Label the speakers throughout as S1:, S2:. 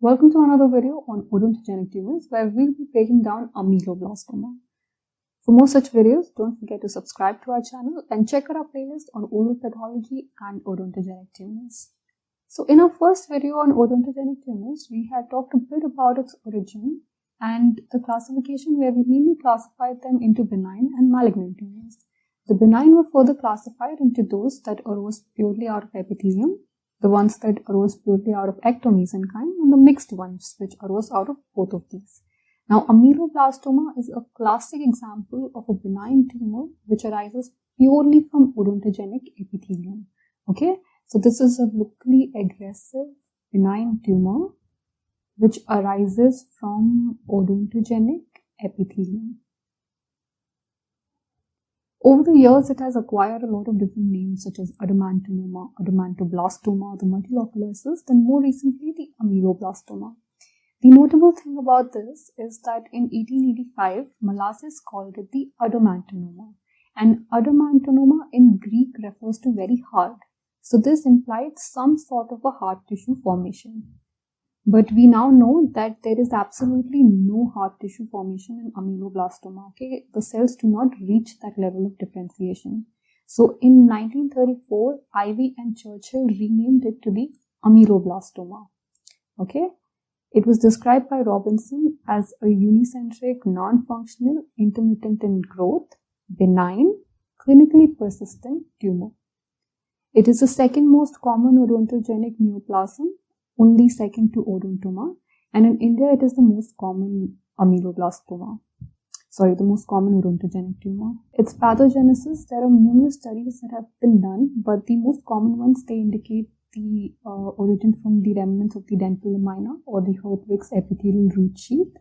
S1: Welcome to another video on odontogenic tumors where we'll be breaking down ameloblastoma. For more such videos, don't forget to subscribe to our channel and check out our playlist on oral pathology and odontogenic tumors. So in our first video on odontogenic tumors, we had talked a bit about its origin and the classification where we mainly classified them into benign and malignant tumors. The benign were further classified into those that arose purely out of epithelium, the ones that arose purely out of ectomesenchyme, and the mixed ones which arose out of both of these. Now, ameloblastoma is a classic example of a benign tumor which arises purely from odontogenic epithelium. Okay, so this is a locally aggressive benign tumor which arises from odontogenic epithelium. Over the years, it has acquired a lot of different names such as odontoma, odontogenoblastoma, the multilocular cyst, and more recently the ameloblastoma. The notable thing about this is that in 1885, Molasses called it the odontoma, and odontoma in Greek refers to very hard. So this implied some sort of a hard tissue formation. But we now know that there is absolutely no hard tissue formation in ameloblastoma. Okay, the cells do not reach that level of differentiation. So in 1934, Ivy and Churchill renamed it to the ameloblastoma. Okay, it was described by Robinson as a unicentric, non-functional, intermittent in growth, benign, clinically persistent tumor. It is the second most common odontogenic neoplasm, only second to odontoma, and in India it is the most common ameloblastoma. The most common odontogenic tumor. Its pathogenesis, there are numerous studies that have been done, but the most common ones, they indicate the origin from the remnants of the dental lamina or the Hertwig's epithelial root sheath.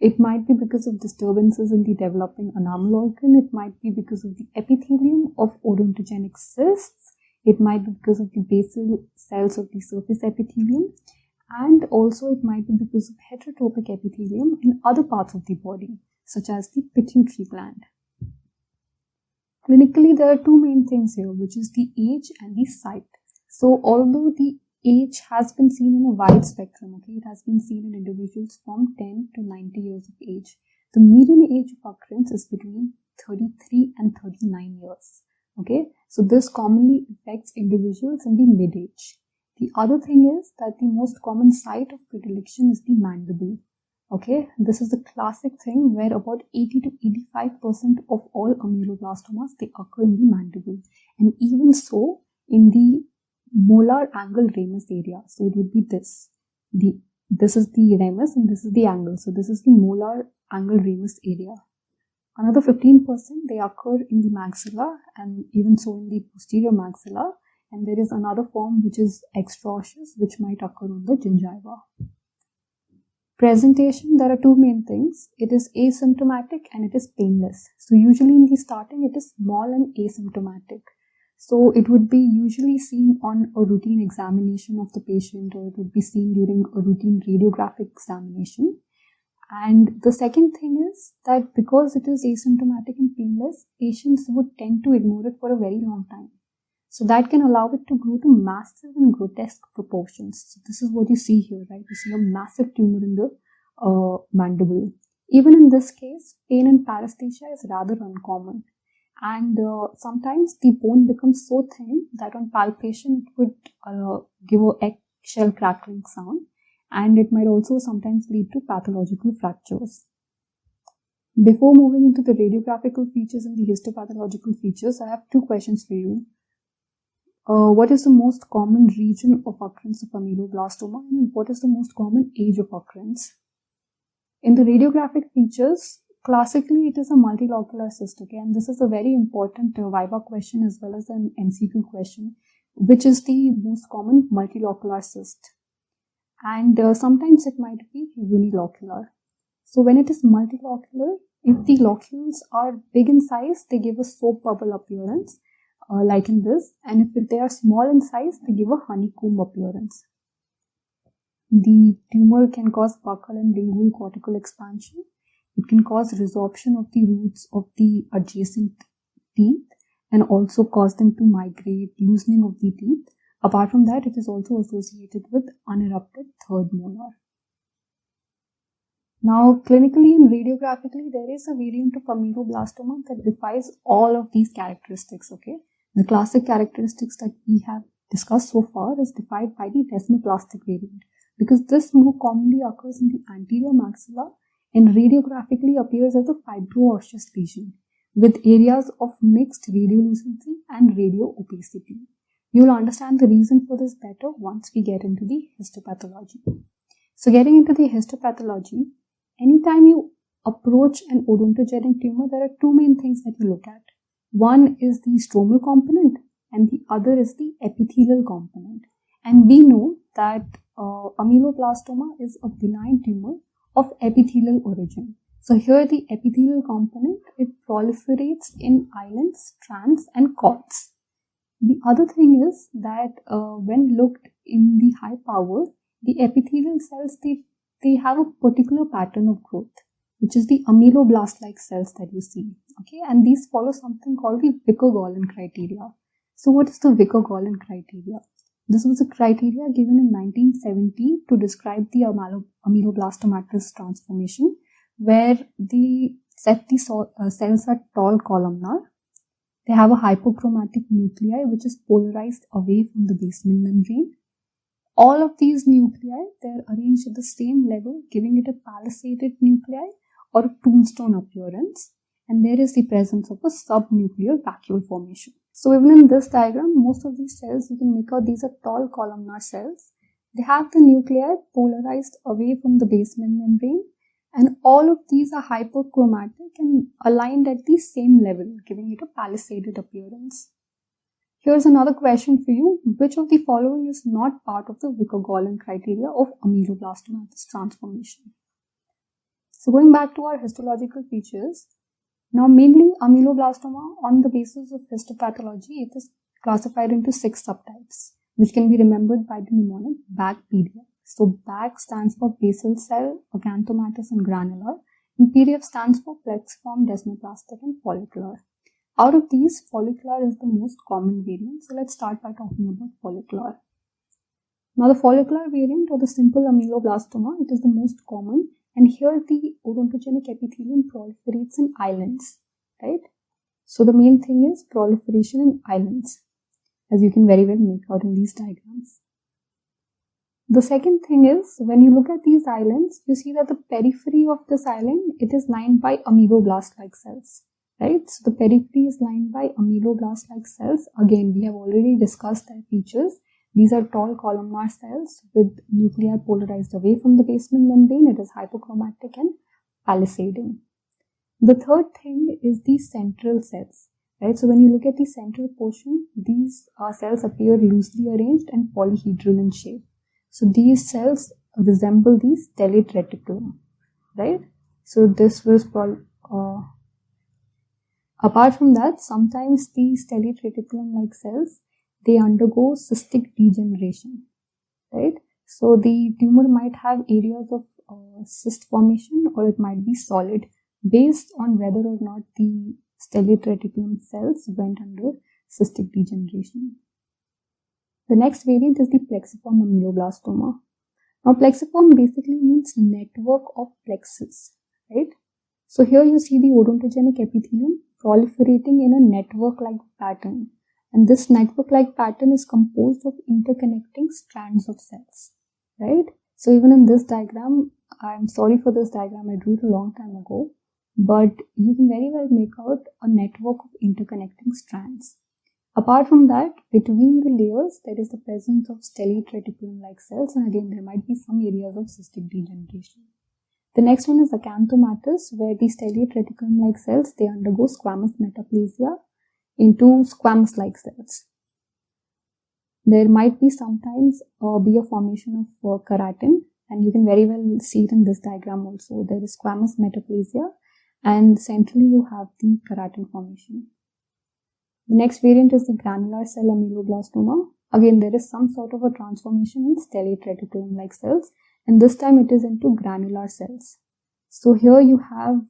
S1: It might be because of disturbances in the developing enamel organ. It might be because of the epithelium of odontogenic cysts. It might be because of the basal cells of the surface epithelium, and also it might be because of heterotopic epithelium in other parts of the body, such as the pituitary gland. Clinically, there are two main things here, which is the age and the site. So, although the age has been seen in a wide spectrum, okay, it has been seen in individuals from 10 to 90 years of age. The median age of occurrence is between 33 and 39 years. Okay, so this commonly affects individuals in the mid-age. The other thing is that the most common site of predilection is the mandible. Okay, this is the classic thing where about 80 to 85% of all ameloblastomas, they occur in the mandible, and even so in the molar angle ramus area. So it would be this. This is the ramus and this is the angle. So this is the molar angle ramus area. Another 15% they occur in the maxilla and even so in the posterior maxilla, and there is another form which is extraosseous which might occur on the gingiva. Presentation, there are two main things. It is asymptomatic and it is painless. So usually in the starting it is small and asymptomatic. So it would be usually seen on a routine examination of the patient, or it would be seen during a routine radiographic examination. And the second thing is that because it is asymptomatic and painless, patients would tend to ignore it for a very long time. So that can allow it to grow to massive and grotesque proportions. So this is what you see here, right? You see a massive tumor in the mandible. Even in this case, pain and paresthesia is rather uncommon. And sometimes the bone becomes so thin that on palpation it would give an eggshell crackling sound. And it might also sometimes lead to pathological fractures. Before moving into the radiographical features and the histopathological features, I have two questions for you. What is the most common region of occurrence of ameloblastoma, and what is the most common age of occurrence? In the radiographic features, classically it is a multilocular cyst, okay, and this is a very important Viva question as well as an MCQ question, which is the most common multilocular cyst. And sometimes it might be unilocular. So when it is multilocular, if the locules are big in size, they give a soap bubble appearance, like in this, and if they are small in size, they give a honeycomb appearance. The tumor can cause buccal and lingual cortical expansion. It can cause resorption of the roots of the adjacent teeth and also cause them to migrate, loosening of the teeth, Apart from that, it is also associated with unerupted third molar. Now, clinically and radiographically, there is a variant of ameloblastoma that defies all of these characteristics, okay? The classic characteristics that we have discussed so far is defied by the desmoplastic variant, because this more commonly occurs in the anterior maxilla and radiographically appears as a fibro-osseous lesion with areas of mixed radiolucency and radio-opacity. You will understand the reason for this better once we get into the histopathology. So getting into the histopathology, anytime you approach an odontogenic tumor, there are two main things that you look at. One is the stromal component and the other is the epithelial component. And we know that ameloblastoma is a benign tumor of epithelial origin. So here the epithelial component, it proliferates in islands, strands and cords. The other thing is that when looked in the high power, the epithelial cells, they have a particular pattern of growth, which is the ameloblast-like cells that you see. Okay, and these follow something called the Vicker-Gollan criteria. So what is the Vicker-Gollan criteria? This was a criteria given in 1970 to describe the ameloblastomatous transformation, where the cells are tall columnar. They have a hypochromatic nuclei which is polarized away from the basement membrane. All of these nuclei, they are arranged at the same level, giving it a palisaded nuclei or a tombstone appearance. And there is the presence of a subnuclear vacuole formation. So even in this diagram, most of these cells, you can make out these are tall columnar cells. They have the nuclei polarized away from the basement membrane, and all of these are hyperchromatic and aligned at the same level, giving it a palisaded appearance. Here's another question for you. Which of the following is not part of the Vicker-Gollan criteria of ameloblastomatous transformation? So going back to our histological features, now mainly ameloblastoma, on the basis of histopathology, it is classified into 6 subtypes, which can be remembered by the mnemonic BAG-PDF. So BAG stands for basal cell, acanthomatous and granular, and PDF stands for plexiform, desmoplastic and follicular. Out of these, follicular is the most common variant. So let's start by talking about follicular. Now the follicular variant, or the simple ameloblastoma, it is the most common. And here the odontogenic epithelium proliferates in islands, right? So the main thing is proliferation in islands, as you can very well make out in these diagrams. The second thing is, when you look at these islands, you see that the periphery of this island, it is lined by ameloblast-like cells, right? So the periphery is lined by ameloblast-like cells. Again, we have already discussed their features. These are tall columnar cells with nuclei polarized away from the basement membrane. It is hypochromatic and palisading. The third thing is the central cells, right? So when you look at the central portion, these cells appear loosely arranged and polyhedral in shape. So these cells resemble the stellate reticulum, right? So this was apart from that, sometimes the stellate reticulum-like cells, they undergo cystic degeneration, right? So the tumor might have areas of cyst formation, or it might be solid, based on whether or not the stellate reticulum cells went under cystic degeneration. The next variant is the plexiform ameloblastoma. Now plexiform basically means network of plexus, right? So here you see the odontogenic epithelium proliferating in a network-like pattern. And this network-like pattern is composed of interconnecting strands of cells, right? So even in this diagram, I'm sorry for this diagram, I drew it a long time ago, but you can very well make out a network of interconnecting strands. Apart from that, between the layers, there is the presence of stellate reticulum-like cells, and again, there might be some areas of cystic degeneration. The next one is acanthomatous, where the stellate reticulum-like cells, they undergo squamous metaplasia into squamous-like cells. There might be sometimes be a formation of keratin, and you can very well see it in this diagram also. There is squamous metaplasia, and centrally you have the keratin formation. The next variant is the granular cell ameloblastoma. Again, there is some sort of a transformation in stellate reticulum-like cells, and this time it is into granular cells. So here you have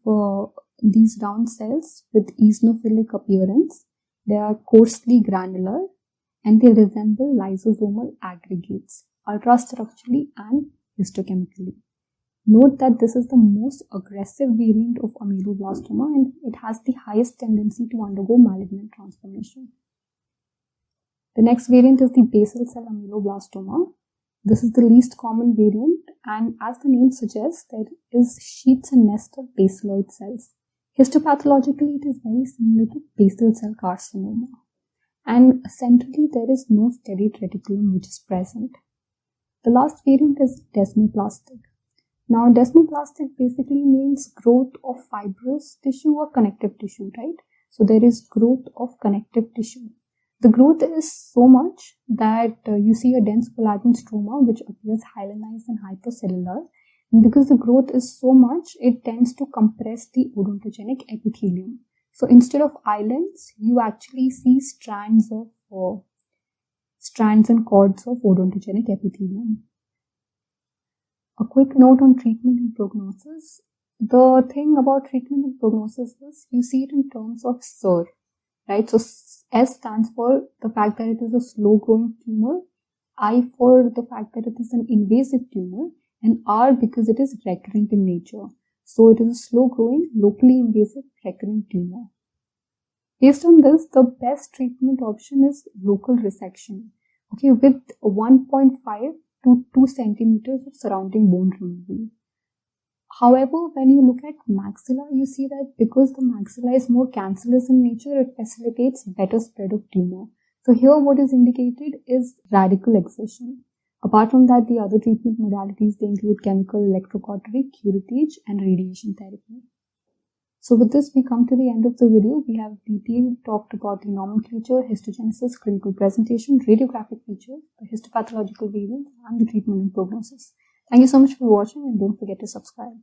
S1: these round cells with eosinophilic appearance. They are coarsely granular, and they resemble lysosomal aggregates, ultrastructurally and histochemically. Note that this is the most aggressive variant of ameloblastoma and it has the highest tendency to undergo malignant transformation. The next variant is the basal cell ameloblastoma. This is the least common variant, and as the name suggests, there is sheets and nests of basaloid cells. Histopathologically, it is very similar to basal cell carcinoma. And centrally, there is no steady reticulum which is present. The last variant is desmoplastic. Now, desmoplastic basically means growth of fibrous tissue or connective tissue, right? So, there is growth of connective tissue. The growth is so much that you see a dense collagen stroma which appears hyalinized and hypercellular. And because the growth is so much, it tends to compress the odontogenic epithelium. So instead of islands, you actually see strands and cords of odontogenic epithelium. A quick note on treatment and prognosis. The thing about treatment and prognosis is you see it in terms of SIR, right? So S stands for the fact that it is a slow-growing tumor, I for the fact that it is an invasive tumor, and R because it is recurrent in nature. So it is a slow-growing, locally invasive, recurrent tumor. Based on this, the best treatment option is local resection, okay, with 1.5 to 2 centimeters of surrounding bone removal. However, when you look at maxilla, you see that because the maxilla is more cancellous in nature, it facilitates better spread of tumor. So here what is indicated is radical excision. Apart from that, the other treatment modalities, they include chemical, electrocautery, curettage, and radiation therapy. So with this, we come to the end of the video. We have talked about the nomenclature, histogenesis, clinical presentation, radiographic features, the histopathological variants, and the treatment and prognosis. Thank you so much for watching and don't forget to subscribe.